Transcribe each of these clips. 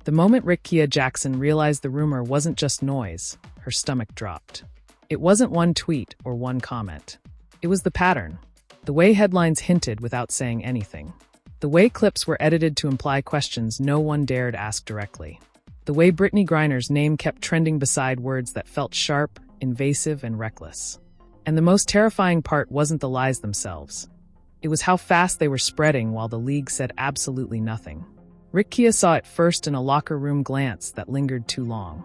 The moment Rickea Jackson realized the rumor wasn't just noise, her stomach dropped. It wasn't one tweet or one comment. It was the pattern. The way headlines hinted without saying anything. The way clips were edited to imply questions no one dared ask directly. The way Brittany Griner's name kept trending beside words that felt sharp, invasive, and reckless. And the most terrifying part wasn't the lies themselves. It was how fast they were spreading while the league said absolutely nothing. Rickea saw it first in a locker room glance that lingered too long.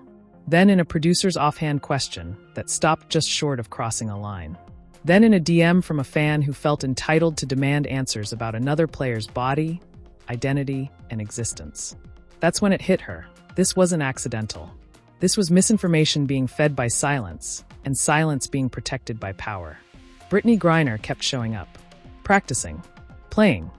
Then in a producer's offhand question that stopped just short of crossing a line. Then in a DM from a fan who felt entitled to demand answers about another player's body, identity, and existence. That's when it hit her. This wasn't accidental. This was misinformation being fed by silence, and silence being protected by power. Brittany Griner kept showing up. Practicing. Playing.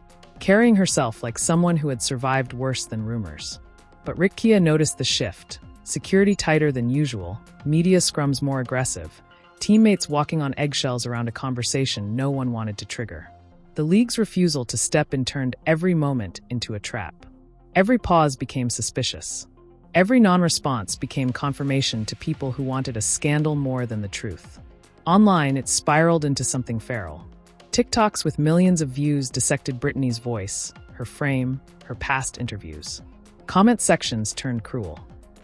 Carrying herself like someone who had survived worse than rumors. But Rickea noticed the shift. Security tighter than usual, media scrums more aggressive, teammates walking on eggshells around a conversation no one wanted to trigger. The league's refusal to step in turned every moment into a trap. Every pause became suspicious. Every non-response became confirmation to people who wanted a scandal more than the truth. Online, it spiraled into something feral. TikToks with millions of views dissected Brittany's voice, her frame, her past interviews. Comment sections turned cruel.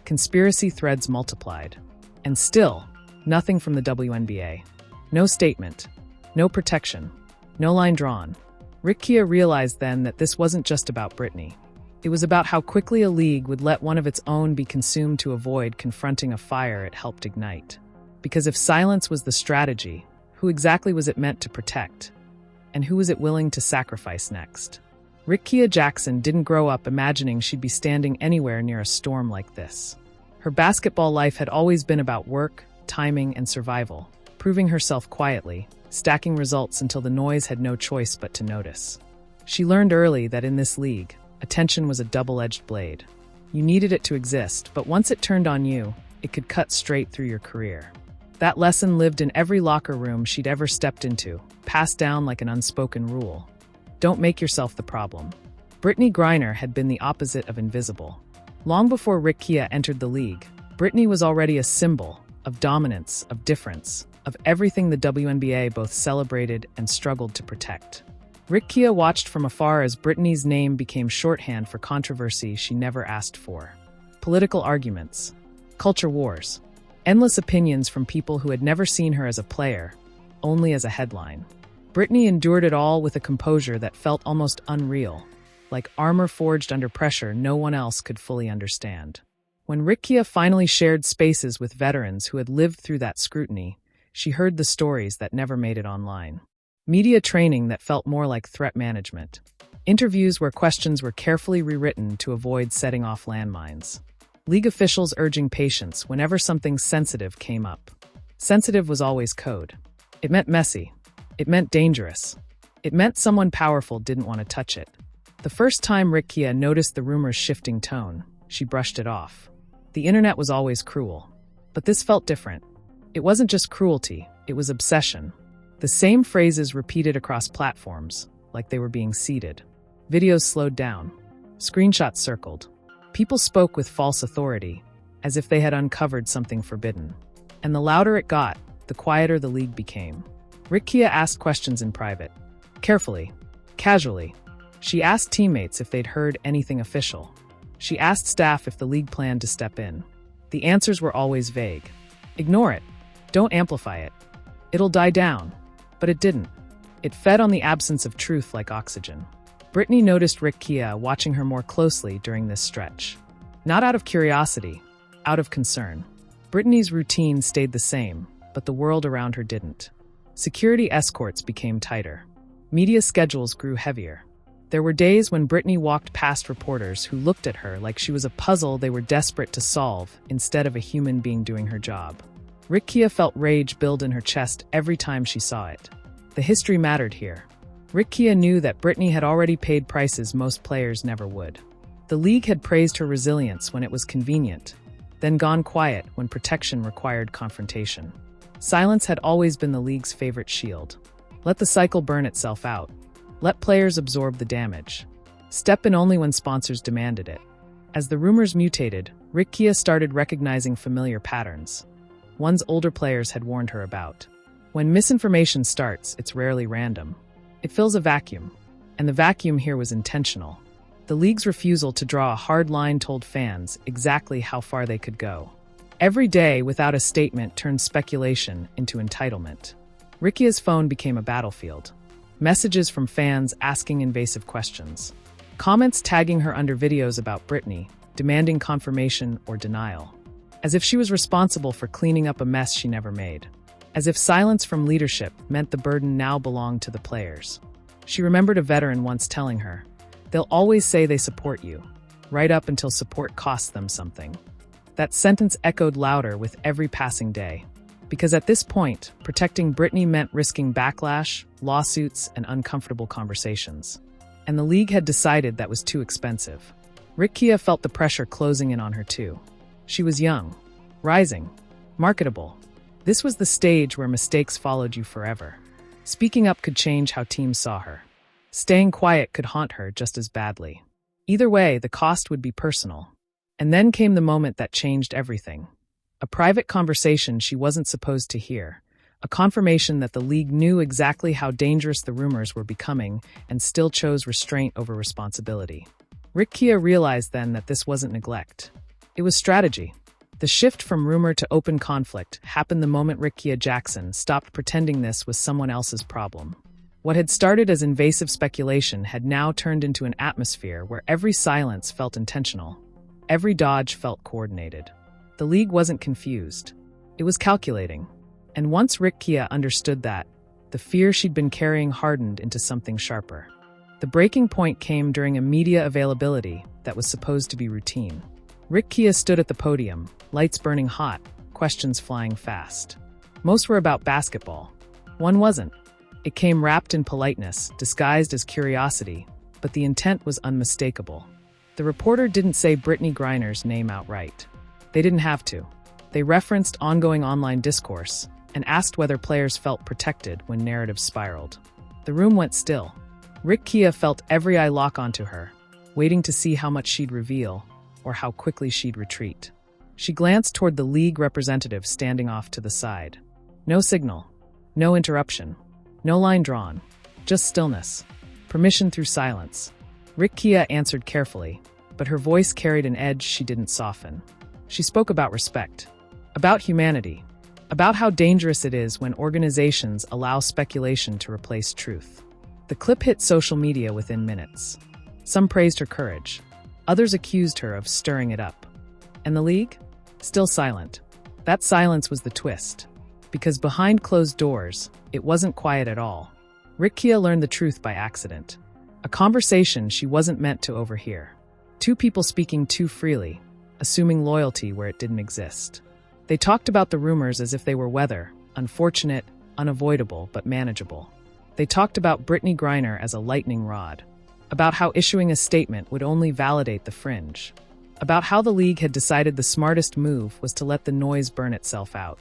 Conspiracy threads multiplied. And still, nothing from the WNBA. No statement. No protection. No line drawn. Rickea realized then that this wasn't just about Brittany. It was about how quickly a league would let one of its own be consumed to avoid confronting a fire it helped ignite. Because if silence was the strategy, who exactly was it meant to protect? And who was it willing to sacrifice next? Rickea Jackson didn't grow up imagining she'd be standing anywhere near a storm like this. Her basketball life had always been about work, timing, and survival, proving herself quietly, stacking results until the noise had no choice but to notice. She learned early that in this league, attention was a double-edged blade. You needed it to exist, but once it turned on you, it could cut straight through your career. That lesson lived in every locker room she'd ever stepped into, passed down like an unspoken rule. Don't make yourself the problem. Brittany Griner had been the opposite of invisible. Long before Rickea entered the league, Brittany was already a symbol of dominance, of difference, of everything the WNBA both celebrated and struggled to protect. Rickea watched from afar as Brittany's name became shorthand for controversy she never asked for. Political arguments, culture wars, endless opinions from people who had never seen her as a player, only as a headline. Brittany endured it all with a composure that felt almost unreal, like armor forged under pressure no one else could fully understand. When Rickea finally shared spaces with veterans who had lived through that scrutiny, she heard the stories that never made it online. Media training that felt more like threat management. Interviews where questions were carefully rewritten to avoid setting off landmines. League officials urging patience whenever something sensitive came up. Sensitive was always code. It meant messy. It meant dangerous. It meant someone powerful didn't want to touch it. The first time Rickea noticed the rumor's shifting tone, she brushed it off. The internet was always cruel. But this felt different. It wasn't just cruelty, it was obsession. The same phrases repeated across platforms, like they were being seeded. Videos slowed down. Screenshots circled. People spoke with false authority, as if they had uncovered something forbidden. And the louder it got, the quieter the league became. Rickea asked questions in private. Carefully. Casually. She asked teammates if they'd heard anything official. She asked staff if the league planned to step in. The answers were always vague. Ignore it. Don't amplify it. It'll die down. But it didn't. It fed on the absence of truth like oxygen. Brittany noticed Rickea watching her more closely during this stretch. Not out of curiosity, out of concern. Brittany's routine stayed the same, but the world around her didn't. Security escorts became tighter. Media schedules grew heavier. There were days when Brittany walked past reporters who looked at her like she was a puzzle they were desperate to solve instead of a human being doing her job. Rickea felt rage build in her chest every time she saw it. The history mattered here. Rickea knew that Brittany had already paid prices most players never would. The league had praised her resilience when it was convenient, then gone quiet when protection required confrontation. Silence had always been the league's favorite shield. Let the cycle burn itself out. Let players absorb the damage. Step in only when sponsors demanded it. As the rumors mutated, Rickea started recognizing familiar patterns. Ones older players had warned her about. When misinformation starts, it's rarely random. It fills a vacuum. And the vacuum here was intentional. The league's refusal to draw a hard line told fans exactly how far they could go. Every day without a statement turned speculation into entitlement. Rickea's phone became a battlefield. Messages from fans asking invasive questions. Comments tagging her under videos about Brittney, demanding confirmation or denial. As if she was responsible for cleaning up a mess she never made. As if silence from leadership meant the burden now belonged to the players. She remembered a veteran once telling her, "They'll always say they support you, right up until support costs them something." That sentence echoed louder with every passing day. Because at this point, protecting Brittney meant risking backlash, lawsuits, and uncomfortable conversations. And the league had decided that was too expensive. Rickea felt the pressure closing in on her too. She was young, rising, marketable. This was the stage where mistakes followed you forever. Speaking up could change how teams saw her. Staying quiet could haunt her just as badly. Either way, the cost would be personal. And then came the moment that changed everything. A private conversation she wasn't supposed to hear. A confirmation that the league knew exactly how dangerous the rumors were becoming and still chose restraint over responsibility. Rickea realized then that this wasn't neglect. It was strategy. The shift from rumor to open conflict happened the moment Rickea Jackson stopped pretending this was someone else's problem. What had started as invasive speculation had now turned into an atmosphere where every silence felt intentional. Every dodge felt coordinated. The league wasn't confused. It was calculating. And once Rickea understood that, the fear she'd been carrying hardened into something sharper. The breaking point came during a media availability that was supposed to be routine. Rickea stood at the podium, lights burning hot, questions flying fast. Most were about basketball. One wasn't. It came wrapped in politeness, disguised as curiosity, but the intent was unmistakable. The reporter didn't say Brittany Griner's name outright. They didn't have to. They referenced ongoing online discourse and asked whether players felt protected when narratives spiraled. The room went still. Rickea felt every eye lock onto her, waiting to see how much she'd reveal or how quickly she'd retreat. She glanced toward the league representative standing off to the side. No signal, no interruption, no line drawn, just stillness, permission through silence. Rickea answered carefully, but her voice carried an edge she didn't soften. She spoke about respect, about humanity, about how dangerous it is when organizations allow speculation to replace truth. The clip hit social media within minutes. Some praised her courage. Others accused her of stirring it up. And the league? Still silent. That silence was the twist. Because behind closed doors, it wasn't quiet at all. Rickea learned the truth by accident. A conversation she wasn't meant to overhear. Two people speaking too freely, assuming loyalty where it didn't exist. They talked about the rumors as if they were weather, unfortunate, unavoidable, but manageable. They talked about Brittany Griner as a lightning rod, about how issuing a statement would only validate the fringe, about how the league had decided the smartest move was to let the noise burn itself out.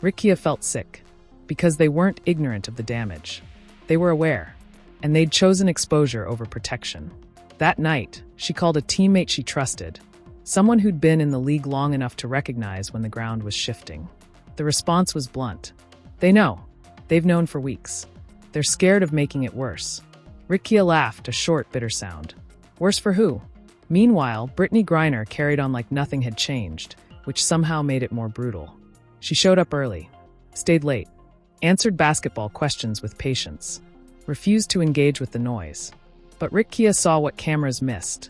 Rickea felt sick, because they weren't ignorant of the damage. They were aware, and they'd chosen exposure over protection. That night, she called a teammate she trusted, someone who'd been in the league long enough to recognize when the ground was shifting. The response was blunt. They know. They've known for weeks. They're scared of making it worse. Rickea laughed, a short, bitter sound. Worse for who? Meanwhile, Brittany Griner carried on like nothing had changed, which somehow made it more brutal. She showed up early, stayed late, answered basketball questions with patience, refused to engage with the noise. But Rickea saw what cameras missed.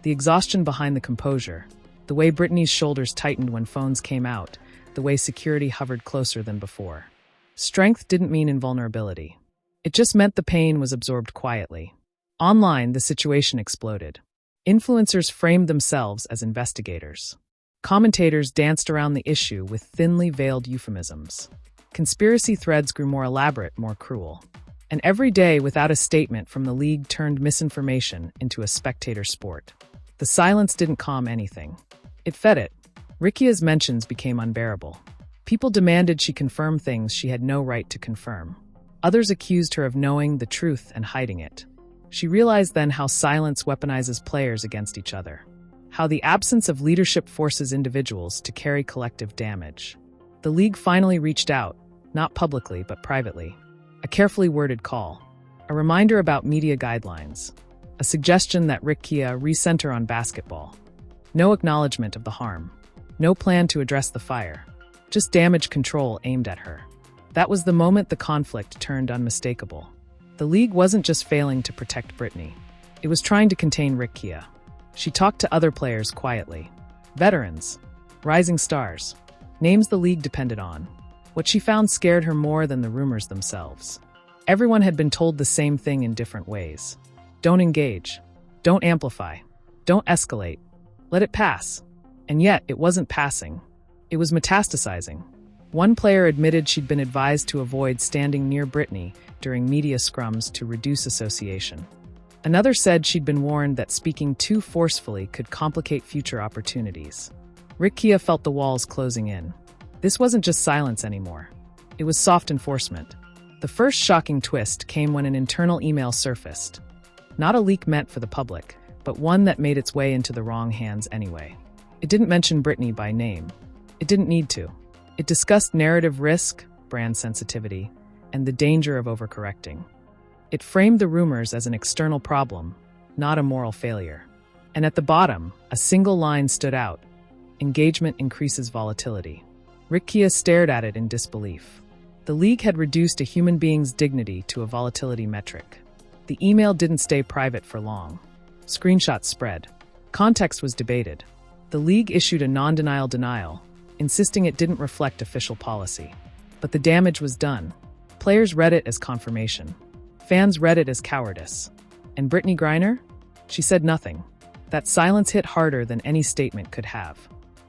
The exhaustion behind the composure, the way Brittany's shoulders tightened when phones came out, the way security hovered closer than before. Strength didn't mean invulnerability. It just meant the pain was absorbed quietly. Online, the situation exploded. Influencers framed themselves as investigators. Commentators danced around the issue with thinly veiled euphemisms. Conspiracy threads grew more elaborate, more cruel. And every day without a statement from the league turned misinformation into a spectator sport. The silence didn't calm anything. It fed it. Rickea's mentions became unbearable. People demanded she confirm things she had no right to confirm. Others accused her of knowing the truth and hiding it. She realized then how silence weaponizes players against each other. how the absence of leadership forces individuals to carry collective damage. The league finally reached out, not publicly but privately. A carefully worded call, a reminder about media guidelines, a suggestion that Rickea recenter on basketball. No acknowledgement of the harm, no plan to address the fire, just damage control aimed at her. That was the moment the conflict turned unmistakable. The league wasn't just failing to protect Brittney. It was trying to contain Rickea. She talked to other players quietly. Veterans, rising stars, names the league depended on. What she found scared her more than the rumors themselves. Everyone had been told the same thing in different ways. Don't engage. Don't amplify. Don't escalate. Let it pass. And yet, it wasn't passing. It was metastasizing. One player admitted she'd been advised to avoid standing near Brittney during media scrums to reduce association. Another said she'd been warned that speaking too forcefully could complicate future opportunities. Rickea felt the walls closing in. This wasn't just silence anymore. It was soft enforcement. The first shocking twist came when an internal email surfaced. Not a leak meant for the public, but one that made its way into the wrong hands anyway. It didn't mention Brittney by name. It didn't need to. It discussed narrative risk, brand sensitivity, and the danger of overcorrecting. It framed the rumors as an external problem, not a moral failure. And at the bottom, a single line stood out. Engagement increases volatility. Rickea stared at it in disbelief. The league had reduced a human being's dignity to a volatility metric. The email didn't stay private for long. Screenshots spread. Context was debated. The league issued a non-denial denial, insisting it didn't reflect official policy. But the damage was done. Players read it as confirmation. Fans read it as cowardice. And Brittany Griner? She said nothing. That silence hit harder than any statement could have.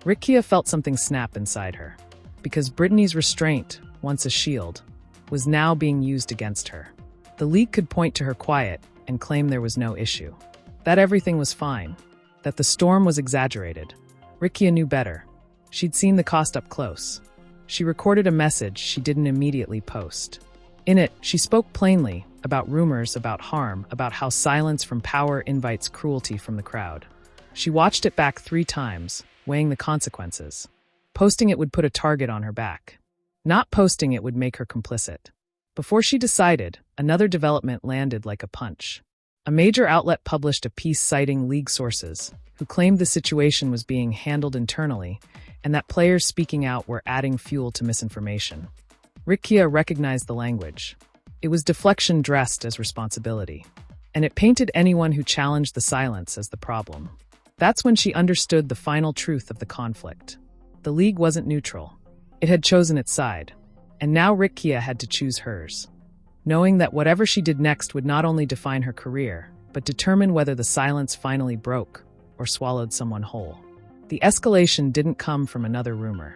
Rickea felt something snap inside her. Because Brittany's restraint, once a shield, was now being used against her. The league could point to her quiet and claim there was no issue. That everything was fine. That the storm was exaggerated. Rickea knew better. She'd seen the cost up close. She recorded a message she didn't immediately post. In it, she spoke plainly about rumors, about harm, about how silence from power invites cruelty from the crowd. She watched it back 3 times, weighing the consequences. Posting it would put a target on her back. Not posting it would make her complicit. Before she decided, another development landed like a punch. A major outlet published a piece citing league sources, who claimed the situation was being handled internally and that players speaking out were adding fuel to misinformation. Rickea recognized the language. It was deflection dressed as responsibility, and it painted anyone who challenged the silence as the problem. That's when she understood the final truth of the conflict. The league wasn't neutral. It had chosen its side, and now Rickea had to choose hers, knowing that whatever she did next would not only define her career, but determine whether the silence finally broke or swallowed someone whole. The escalation didn't come from another rumor.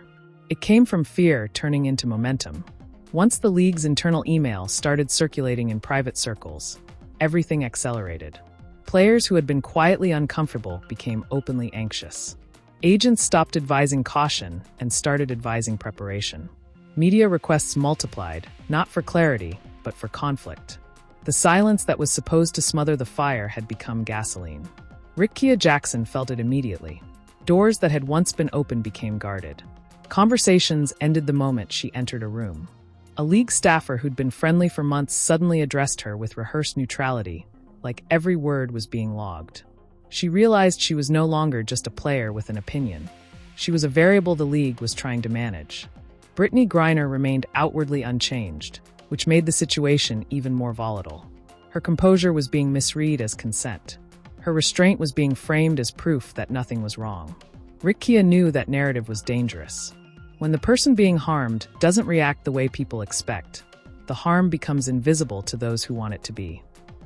It came from fear turning into momentum. Once the league's internal email started circulating in private circles, everything accelerated. Players who had been quietly uncomfortable became openly anxious. Agents stopped advising caution and started advising preparation. Media requests multiplied, not for clarity, but for conflict. The silence that was supposed to smother the fire had become gasoline. Rickea Jackson felt it immediately. Doors that had once been open became guarded. Conversations ended the moment she entered a room. A league staffer who'd been friendly for months suddenly addressed her with rehearsed neutrality, like every word was being logged. She realized she was no longer just a player with an opinion. She was a variable the league was trying to manage. Brittany Griner remained outwardly unchanged, which made the situation even more volatile. Her composure was being misread as consent. Her restraint was being framed as proof that nothing was wrong. Rickea knew that narrative was dangerous. When the person being harmed doesn't react the way people expect, the harm becomes invisible to those who want it to be.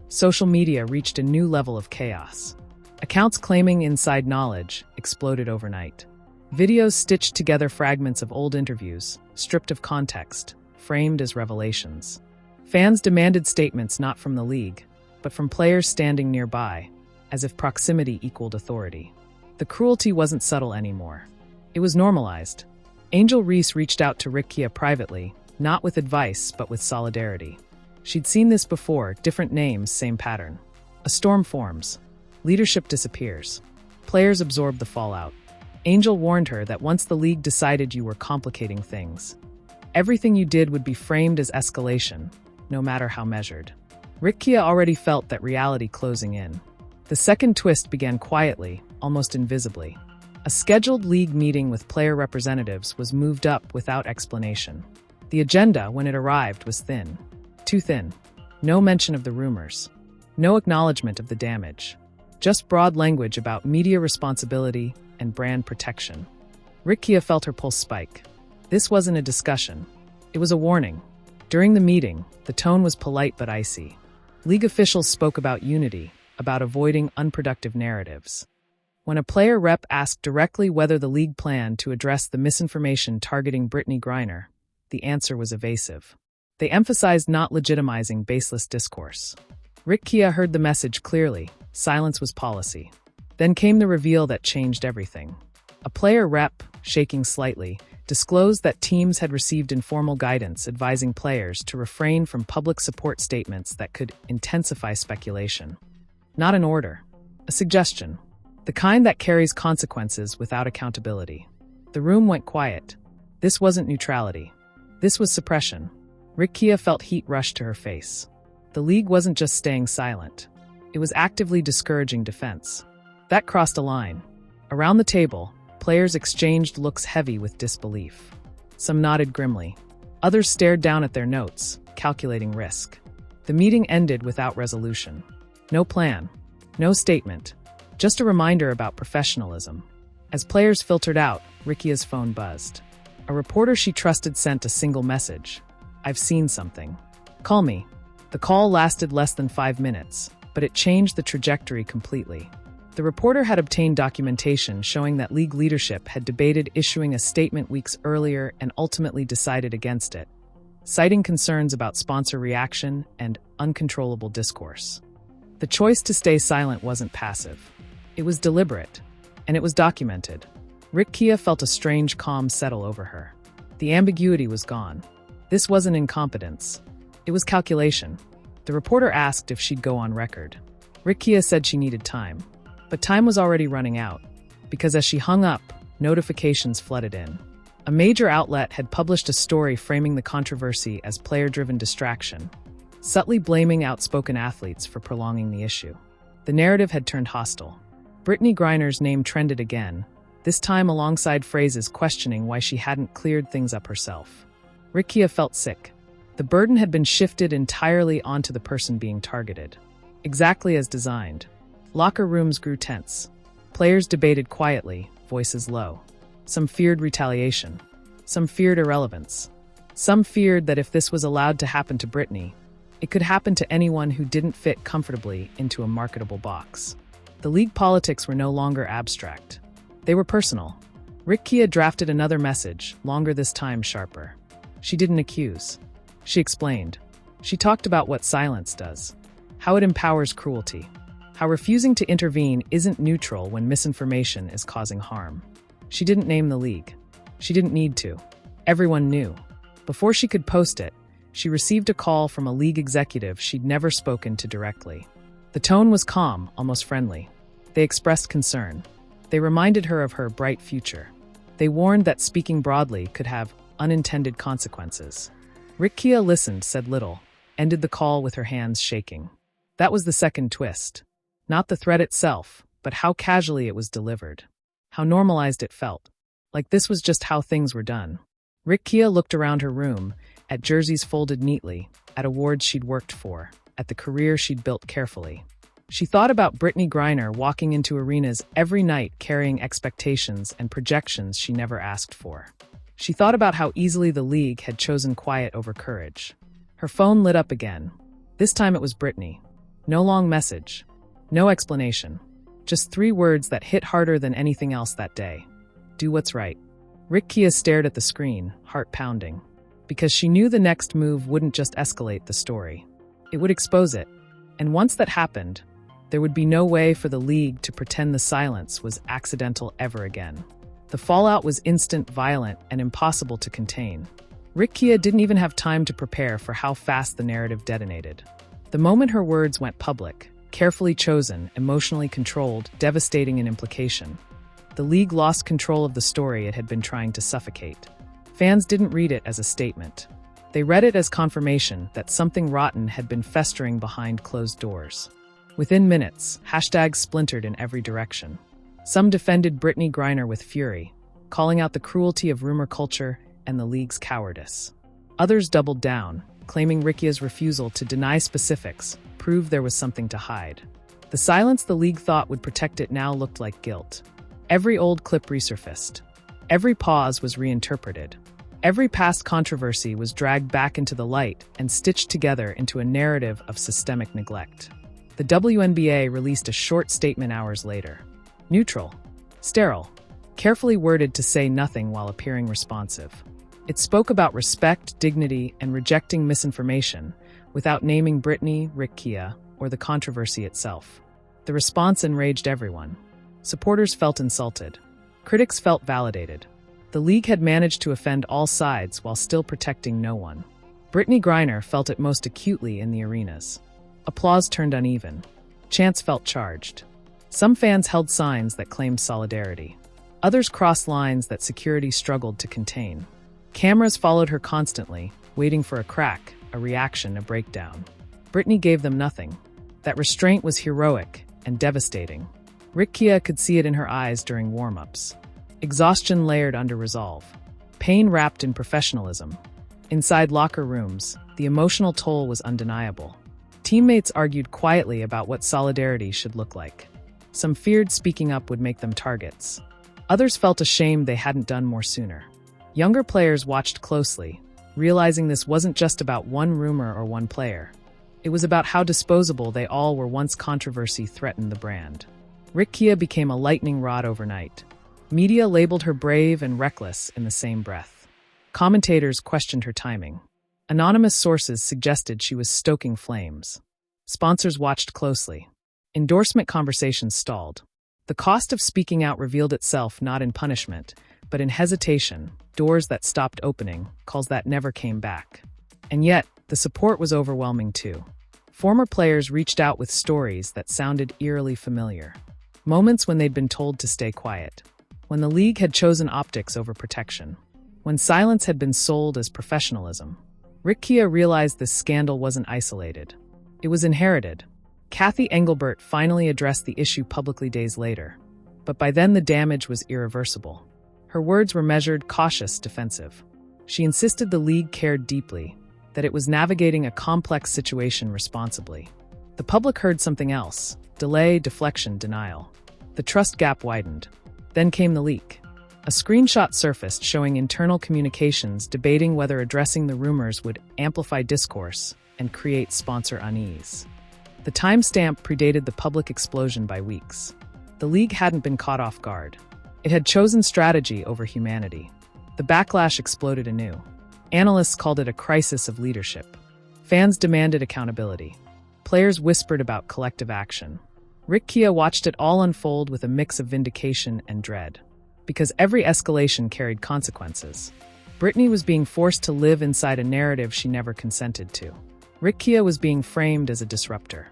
Social media reached a new level of chaos. Accounts claiming inside knowledge exploded overnight. Videos stitched together fragments of old interviews, stripped of context, framed as revelations. Fans demanded statements not from the league, but from players standing nearby, as if proximity equaled authority. The cruelty wasn't subtle anymore. It was normalized. Angel Reese reached out to Rickea privately, not with advice, but with solidarity. She'd seen this before, different names, same pattern. A storm forms. Leadership disappears. Players absorbed the fallout. Angel warned her that once the league decided you were complicating things, everything you did would be framed as escalation, no matter how measured. Rickea already felt that reality closing in. The second twist began quietly, almost invisibly. A scheduled league meeting with player representatives was moved up without explanation. The agenda, when it arrived, was thin. Too thin. No mention of the rumors. No acknowledgement of the damage. Just broad language about media responsibility and brand protection. Rickea felt her pulse spike. This wasn't a discussion. It was a warning. During the meeting, the tone was polite but icy. League officials spoke about unity, about avoiding unproductive narratives. When a player rep asked directly whether the league planned to address the misinformation targeting Brittany Griner, the answer was evasive. They emphasized not legitimizing baseless discourse. Rickea heard the message clearly. Silence was policy. Then came the reveal that changed everything. A player rep, shaking slightly, disclosed that teams had received informal guidance advising players to refrain from public support statements that could intensify speculation. Not an order, a suggestion. The kind that carries consequences without accountability. The room went quiet. This wasn't neutrality. This was suppression. Rickea felt heat rush to her face. The league wasn't just staying silent. It was actively discouraging defense. That crossed a line. Around the table, players exchanged looks heavy with disbelief. Some nodded grimly. Others stared down at their notes, calculating risk. The meeting ended without resolution. No plan. No statement. Just a reminder about professionalism. As players filtered out, Rickea's phone buzzed. A reporter she trusted sent a single message. "I've seen something. Call me." The call lasted less than 5 minutes, but it changed the trajectory completely. The reporter had obtained documentation showing that league leadership had debated issuing a statement weeks earlier and ultimately decided against it, citing concerns about sponsor reaction and uncontrollable discourse. The choice to stay silent wasn't passive. It was deliberate, and it was documented. Rickea felt a strange calm settle over her. The ambiguity was gone. This wasn't incompetence. It was calculation. The reporter asked if she'd go on record. Rickea said she needed time. But time was already running out, because as she hung up, notifications flooded in. A major outlet had published a story framing the controversy as player-driven distraction, subtly blaming outspoken athletes for prolonging the issue. The narrative had turned hostile. Brittany Griner's name trended again, this time alongside phrases questioning why she hadn't cleared things up herself. Rickea felt sick. The burden had been shifted entirely onto the person being targeted. Exactly as designed. Locker rooms grew tense. Players debated quietly, voices low. Some feared retaliation. Some feared irrelevance. Some feared that if this was allowed to happen to Brittany, it could happen to anyone who didn't fit comfortably into a marketable box. The league politics were no longer abstract. They were personal. Rickea drafted another message, longer this time, sharper. She didn't accuse. She explained. She talked about what silence does. How it empowers cruelty. How refusing to intervene isn't neutral when misinformation is causing harm. She didn't name the league. She didn't need to. Everyone knew. Before she could post it, she received a call from a league executive she'd never spoken to directly. The tone was calm, almost friendly. They expressed concern. They reminded her of her bright future. They warned that speaking broadly could have unintended consequences. Rickea listened, said little, ended the call with her hands shaking. That was the second twist. Not the threat itself, but how casually it was delivered. How normalized it felt. Like this was just how things were done. Rickea looked around her room, at jerseys folded neatly, at awards she'd worked for, at the career she'd built carefully. She thought about Brittany Griner walking into arenas every night carrying expectations and projections she never asked for. She thought about how easily the league had chosen quiet over courage. Her phone lit up again. This time it was Brittany. No long message. No explanation. Just 3 words that hit harder than anything else that day. Do what's right. Rickea stared at the screen, heart pounding. Because she knew the next move wouldn't just escalate the story. It would expose it. And once that happened, there would be no way for the league to pretend the silence was accidental ever again. The fallout was instant, violent, and impossible to contain. Rickea didn't even have time to prepare for how fast the narrative detonated. The moment her words went public, Carefully chosen, emotionally controlled, devastating in implication. The league lost control of the story it had been trying to suffocate. Fans didn't read it as a statement. They read it as confirmation that something rotten had been festering behind closed doors. Within minutes, hashtags splintered in every direction. Some defended Brittany Griner with fury, calling out the cruelty of rumor culture and the league's cowardice. Others doubled down, claiming Rickea's refusal to deny specifics proved there was something to hide. The silence the league thought would protect it now looked like guilt. Every old clip resurfaced. Every pause was reinterpreted. Every past controversy was dragged back into the light and stitched together into a narrative of systemic neglect. The WNBA released a short statement hours later. Neutral, sterile, carefully worded to say nothing while appearing responsive. It spoke about respect, dignity, and rejecting misinformation, without naming Brittney, Rickea, or the controversy itself. The response enraged everyone. Supporters felt insulted. Critics felt validated. The league had managed to offend all sides while still protecting no one. Brittany Griner felt it most acutely in the arenas. Applause turned uneven. Chants felt charged. Some fans held signs that claimed solidarity. Others crossed lines that security struggled to contain. Cameras followed her constantly, waiting for a crack, a reaction, a breakdown. Brittney gave them nothing. That restraint was heroic and devastating. Rickea could see it in her eyes during warm-ups. Exhaustion layered under resolve. Pain wrapped in professionalism. Inside locker rooms, the emotional toll was undeniable. Teammates argued quietly about what solidarity should look like. Some feared speaking up would make them targets. Others felt ashamed they hadn't done more sooner. Younger players watched closely, realizing this wasn't just about one rumor or one player. It was about how disposable they all were once controversy threatened the brand. Rickea became a lightning rod overnight. Media labeled her brave and reckless in the same breath. Commentators questioned her timing. Anonymous sources suggested she was stoking flames. Sponsors watched closely. Endorsement conversations stalled. The cost of speaking out revealed itself not in punishment, but in hesitation, doors that stopped opening, calls that never came back. And yet, the support was overwhelming too. Former players reached out with stories that sounded eerily familiar. Moments when they'd been told to stay quiet. When the league had chosen optics over protection. When silence had been sold as professionalism. Rickea realized this scandal wasn't isolated. It was inherited. Kathy Engelbert finally addressed the issue publicly days later. But by then the damage was irreversible. Her words were measured, cautious, defensive. She insisted the league cared deeply, that it was navigating a complex situation responsibly. The public heard something else: delay, deflection, denial. The trust gap widened. Then came the leak. A screenshot surfaced showing internal communications debating whether addressing the rumors would amplify discourse and create sponsor unease. The timestamp predated the public explosion by weeks. The league hadn't been caught off guard. It had chosen strategy over humanity. The backlash exploded anew. Analysts called it a crisis of leadership. Fans demanded accountability. Players whispered about collective action. Rickea watched it all unfold with a mix of vindication and dread. Because every escalation carried consequences. Brittney was being forced to live inside a narrative she never consented to. Rickea was being framed as a disruptor.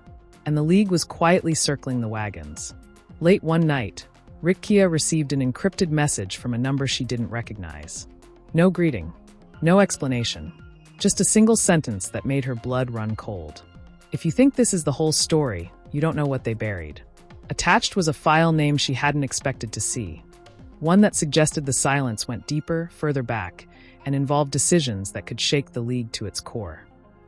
And the league was quietly circling the wagons. Late one night, Rickea received an encrypted message from a number she didn't recognize. No greeting. No explanation. Just a single sentence that made her blood run cold. If you think this is the whole story, you don't know what they buried. Attached was a file name she hadn't expected to see. One that suggested the silence went deeper, further back, and involved decisions that could shake the league to its core.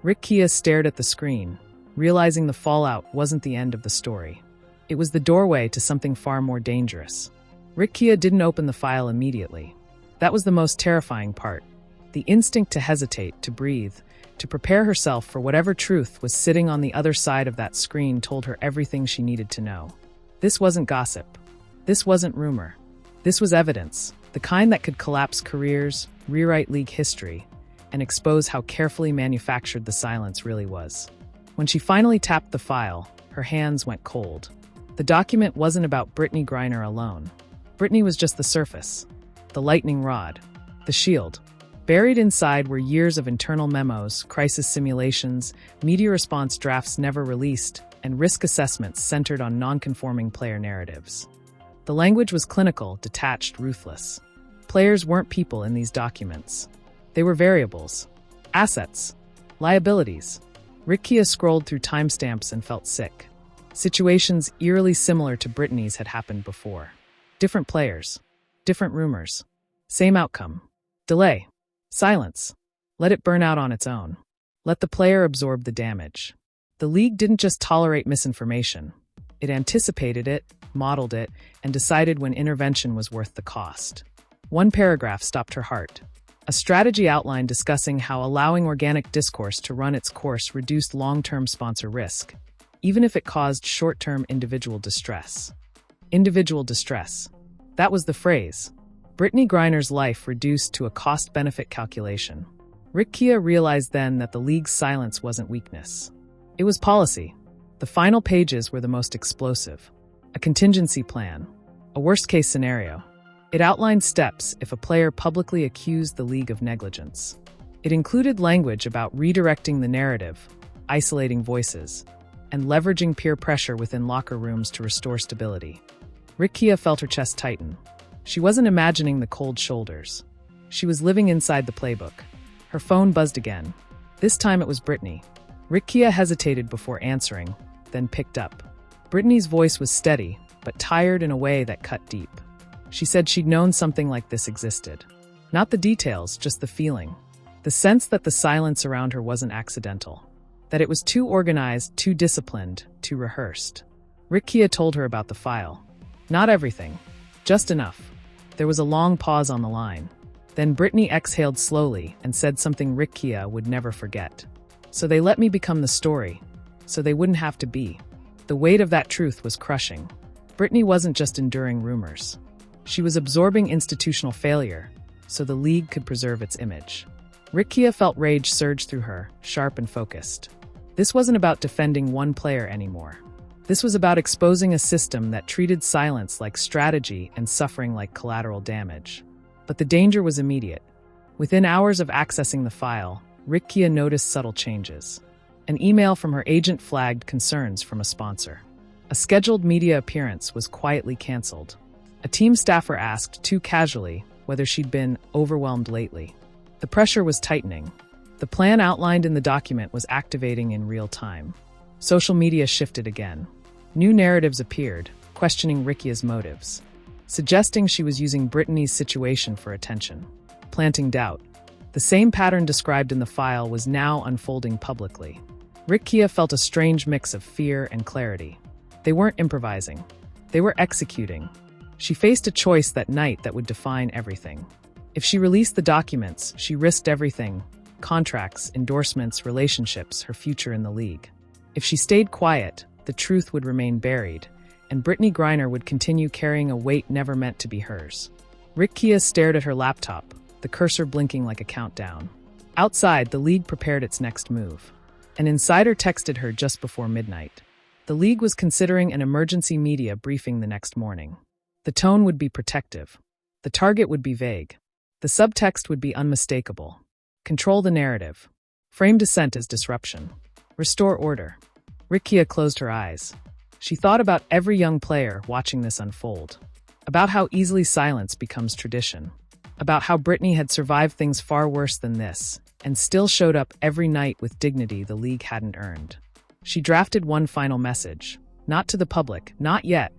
Rickea stared at the screen, realizing the fallout wasn't the end of the story. It was the doorway to something far more dangerous. Rickea didn't open the file immediately. That was the most terrifying part. The instinct to hesitate, to breathe, to prepare herself for whatever truth was sitting on the other side of that screen told her everything she needed to know. This wasn't gossip. This wasn't rumor. This was evidence, the kind that could collapse careers, rewrite league history, and expose how carefully manufactured the silence really was. When she finally tapped the file, her hands went cold. The document wasn't about Brittany Griner alone. Brittney was just the surface, the lightning rod, the shield. Buried inside were years of internal memos, crisis simulations, media response drafts never released, and risk assessments centered on non-conforming player narratives. The language was clinical, detached, ruthless. Players weren't people in these documents. They were variables, assets, liabilities. Rickea scrolled through timestamps and felt sick. Situations eerily similar to Brittany's had happened before. Different players, different rumors, same outcome. Delay, silence. Let it burn out on its own. Let the player absorb the damage. The league didn't just tolerate misinformation. It anticipated it, modeled it, and decided when intervention was worth the cost. One paragraph stopped her heart. A strategy outline discussing how allowing organic discourse to run its course reduced long-term sponsor risk, even if it caused short-term individual distress. Individual distress. That was the phrase. Brittany Griner's life reduced to a cost-benefit calculation. Rickea realized then that the league's silence wasn't weakness. It was policy. The final pages were the most explosive. A contingency plan. A worst-case scenario. It outlined steps if a player publicly accused the league of negligence. It included language about redirecting the narrative, isolating voices, and leveraging peer pressure within locker rooms to restore stability. Rickea felt her chest tighten. She wasn't imagining the cold shoulders. She was living inside the playbook. Her phone buzzed again. This time it was Brittney. Rickea hesitated before answering, then picked up. Brittany's voice was steady, but tired in a way that cut deep. She said she'd known something like this existed. Not the details, just the feeling. The sense that the silence around her wasn't accidental. That it was too organized, too disciplined, too rehearsed. Rickea told her about the file. Not everything. Just enough. There was a long pause on the line. Then Brittney exhaled slowly and said something Rickea would never forget. So they let me become the story. So they wouldn't have to be. The weight of that truth was crushing. Brittney wasn't just enduring rumors. She was absorbing institutional failure, so the league could preserve its image. Rickea felt rage surge through her, sharp and focused. This wasn't about defending one player anymore. This was about exposing a system that treated silence like strategy and suffering like collateral damage. But the danger was immediate. Within hours of accessing the file, Rickea noticed subtle changes. An email from her agent flagged concerns from a sponsor. A scheduled media appearance was quietly canceled. A team staffer asked, too casually, whether she'd been overwhelmed lately. The pressure was tightening. The plan outlined in the document was activating in real time. Social media shifted again. New narratives appeared, questioning Rickea's motives, suggesting she was using Brittany's situation for attention, planting doubt. The same pattern described in the file was now unfolding publicly. Rickea felt a strange mix of fear and clarity. They weren't improvising. They were executing. She faced a choice that night that would define everything. If she released the documents, she risked everything: contracts, endorsements, relationships, her future in the league. If she stayed quiet, the truth would remain buried, and Brittany Griner would continue carrying a weight never meant to be hers. Rickea stared at her laptop, the cursor blinking like a countdown. Outside, the league prepared its next move. An insider texted her just before midnight. The league was considering an emergency media briefing the next morning. The tone would be protective. The target would be vague. The subtext would be unmistakable. Control the narrative. Frame dissent as disruption. Restore order. Rickea closed her eyes. She thought about every young player watching this unfold. About how easily silence becomes tradition. About how Brittany had survived things far worse than this, and still showed up every night with dignity the league hadn't earned. She drafted one final message. Not to the public, not yet,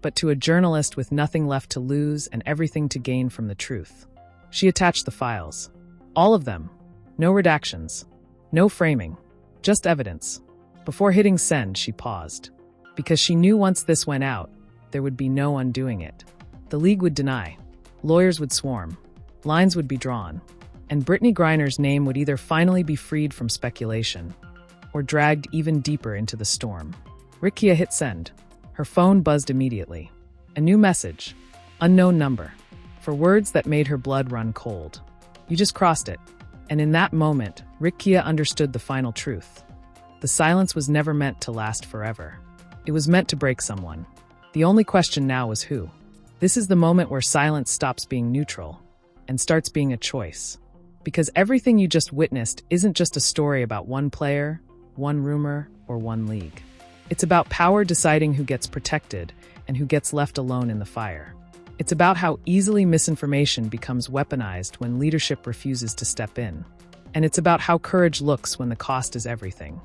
but to a journalist with nothing left to lose and everything to gain from the truth. She attached the files. All of them. No redactions. No framing. Just evidence. Before hitting send, she paused. Because she knew once this went out, there would be no undoing it. The league would deny. Lawyers would swarm. Lines would be drawn. And Brittany Griner's name would either finally be freed from speculation or dragged even deeper into the storm. Rickea hit send. Her phone buzzed immediately. A new message. Unknown number. For words that made her blood run cold. You just crossed it. And in that moment, Rickea understood the final truth. The silence was never meant to last forever. It was meant to break someone. The only question now was who. This is the moment where silence stops being neutral and starts being a choice. Because everything you just witnessed isn't just a story about one player, one rumor, or one league. It's about power deciding who gets protected and who gets left alone in the fire. It's about how easily misinformation becomes weaponized when leadership refuses to step in. And it's about how courage looks when the cost is everything.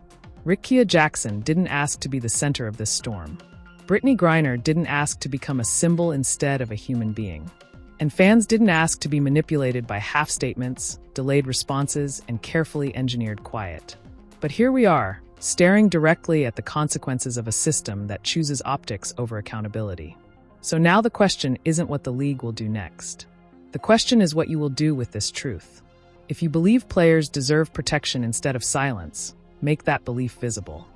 Rickea Jackson didn't ask to be the center of this storm. Brittany Griner didn't ask to become a symbol instead of a human being. And fans didn't ask to be manipulated by half-statements, delayed responses, and carefully engineered quiet. But here we are, staring directly at the consequences of a system that chooses optics over accountability. So now the question isn't what the league will do next. The question is what you will do with this truth. If you believe players deserve protection instead of silence, make that belief visible.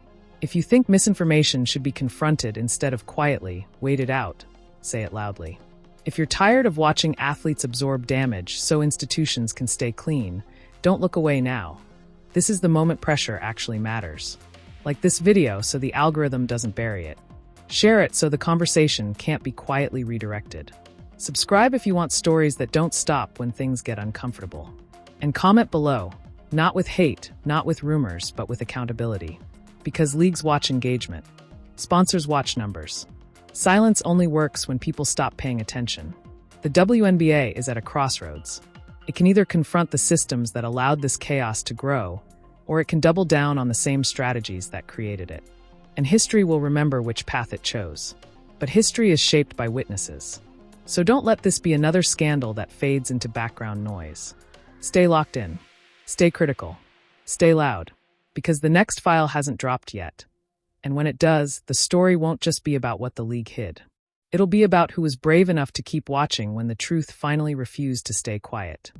If you think misinformation should be confronted instead of quietly waited out, say it loudly. If you're tired of watching athletes absorb damage so institutions can stay clean, don't look away now. This is the moment pressure actually matters. Like this video so the algorithm doesn't bury it. Share it so the conversation can't be quietly redirected. Subscribe if you want stories that don't stop when things get uncomfortable. And comment below, not with hate, not with rumors, but with accountability. Because leagues watch engagement. Sponsors watch numbers. Silence only works when people stop paying attention. The WNBA is at a crossroads. It can either confront the systems that allowed this chaos to grow, or it can double down on the same strategies that created it. And history will remember which path it chose. But history is shaped by witnesses. So don't let this be another scandal that fades into background noise. Stay locked in. Stay critical. Stay loud. Because the next file hasn't dropped yet. And when it does, the story won't just be about what the league hid. It'll be about who was brave enough to keep watching when the truth finally refused to stay quiet.